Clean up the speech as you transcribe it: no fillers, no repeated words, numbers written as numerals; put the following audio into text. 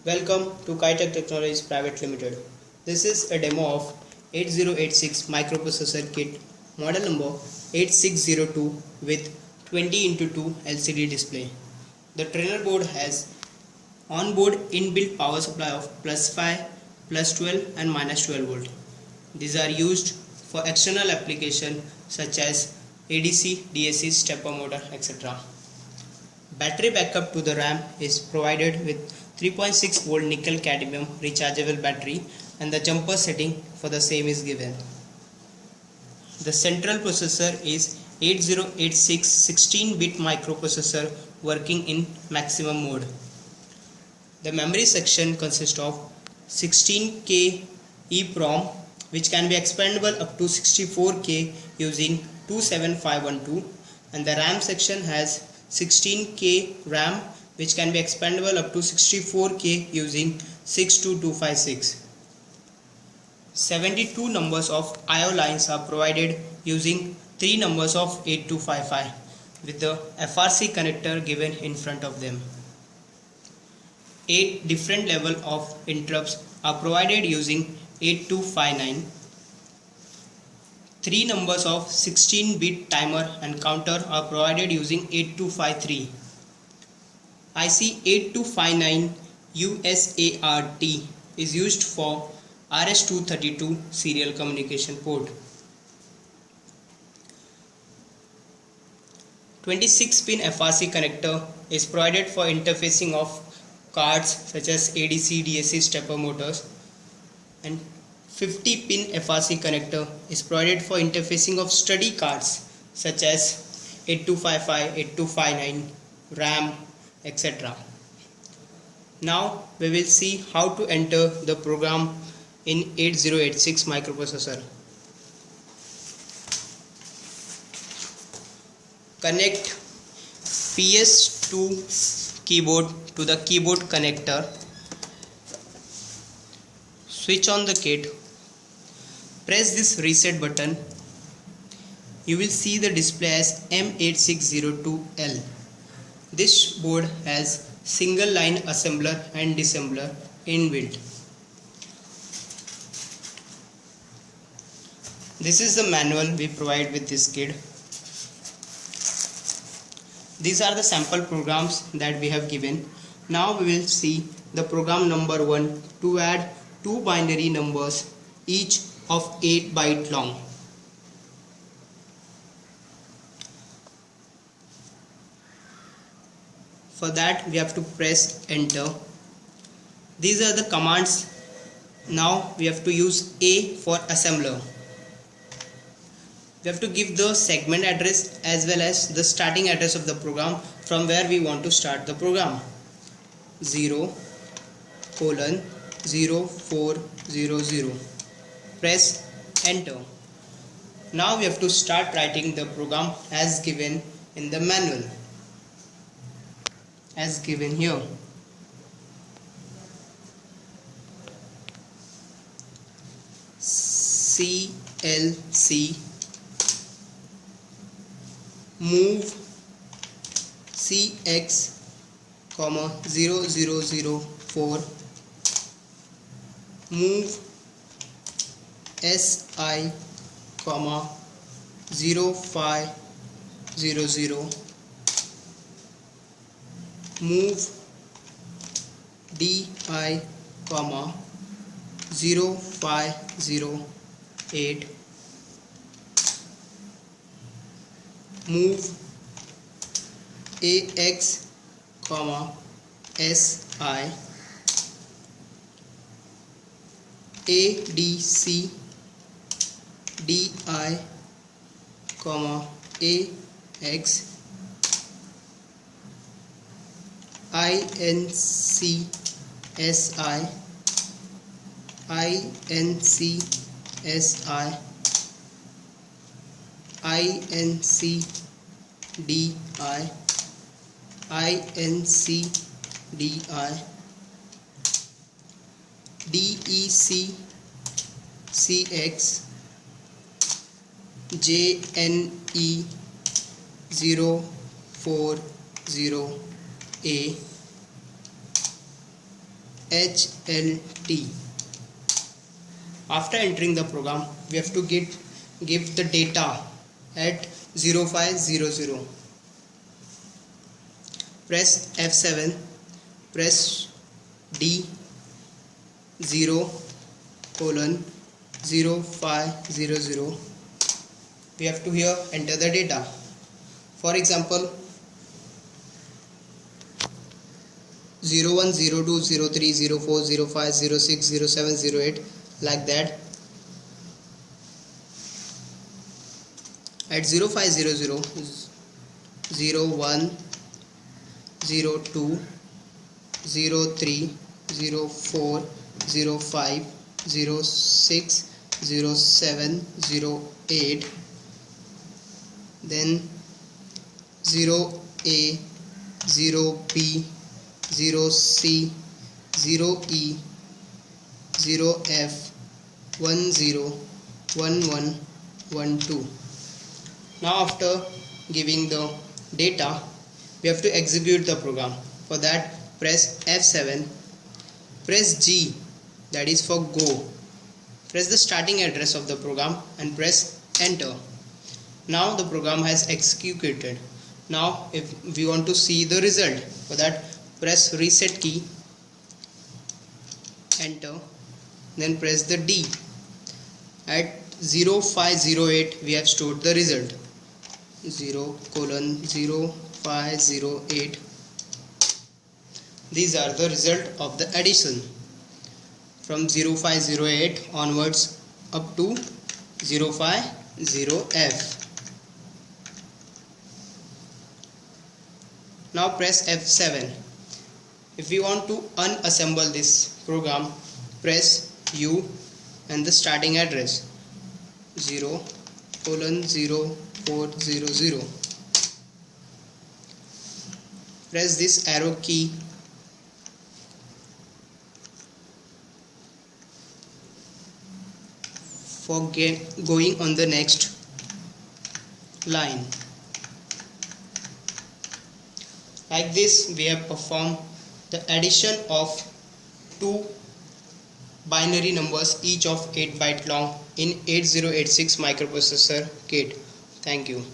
Welcome to Kitech Technologies Private Limited. This is a demo of 8086 microprocessor kit model number 8602 with 20x2 LCD display. The trainer board has on-board inbuilt power supply of +5, +12 and -12 volt. These are used for external application such as ADC, DAC, stepper motor, etc. Battery backup to the RAM is provided with 3.6 volt nickel cadmium rechargeable battery, and the jumper setting for the same is given. The central processor is 8086 16-bit microprocessor working in maximum mode. The memory section consists of 16K EEPROM, which can be expandable up to 64K using 27512, and the RAM section has 16K RAM, which can be expandable up to 64K using 62256. 72 numbers of I/O lines are provided using 3 numbers of 8255 with the FRC connector given in front of them. 8 different level of interrupts are provided using 8259. 3 numbers of 16-bit timer and counter are provided using 8253. IC 8259 USART is used for RS-232 serial communication port. 26-pin FRC connector is provided for interfacing of cards such as ADC, DAC, stepper motors, and 50-pin FRC connector is provided for interfacing of study cards such as 8255, 8259, RAM, etc. Now we will see how to enter the program in 8086 microprocessor. Connect PS2 keyboard to the keyboard connector. Switch on the kit. Press this reset button. You will see the display as M8602L. This board has single line assembler and disassembler inbuilt. This is the manual we provide with this kit. These are the sample programs that we have given. Now we will see the program number 1 to add 2 binary numbers, each of 8 byte long. For that we have to press enter. These are the commands. Now we have to use A for assembler. We have to give the segment address as well as the starting address of the program from where we want to start the program. 0:0400. Press enter. Now we have to start writing the program as given in the manual, as given here. CLC move CX, 0004 move SI, 0500 move DI, 0508 move AX, SI ADC DI, AX INC SI INC SI INC DI INC DI DEC CX JNE 040A HLT. After entering the program, we have to give the data at 0500. Press F7, press D 0:0500. We have to here enter the data. For example, 01, 02, 03, 04, 05, 06, 07, 08, like that. At 0500, 01, 02, 03, 04, 05, 06, 07, 08, then 0A, 0B, 0C, 0E, 0F, 10, 11, 12. Now after giving the data, we have to execute the program. For that, press F7, press G, that is for go. Press the starting address of the program and press enter. Now the program has executed. Now if we want to see the result, for that press reset key, enter, then press the D. At 0508 we have stored the result. 0:0508. These are the result of the addition from 0508 onwards up to 050F. Now press F7. If we want to unassemble this program, press U and the starting address 0:0400. Press this arrow key for going on the next line. Like this, we have performed the addition of two binary numbers, each of 8 byte long, in 8086 microprocessor kit. Thank you.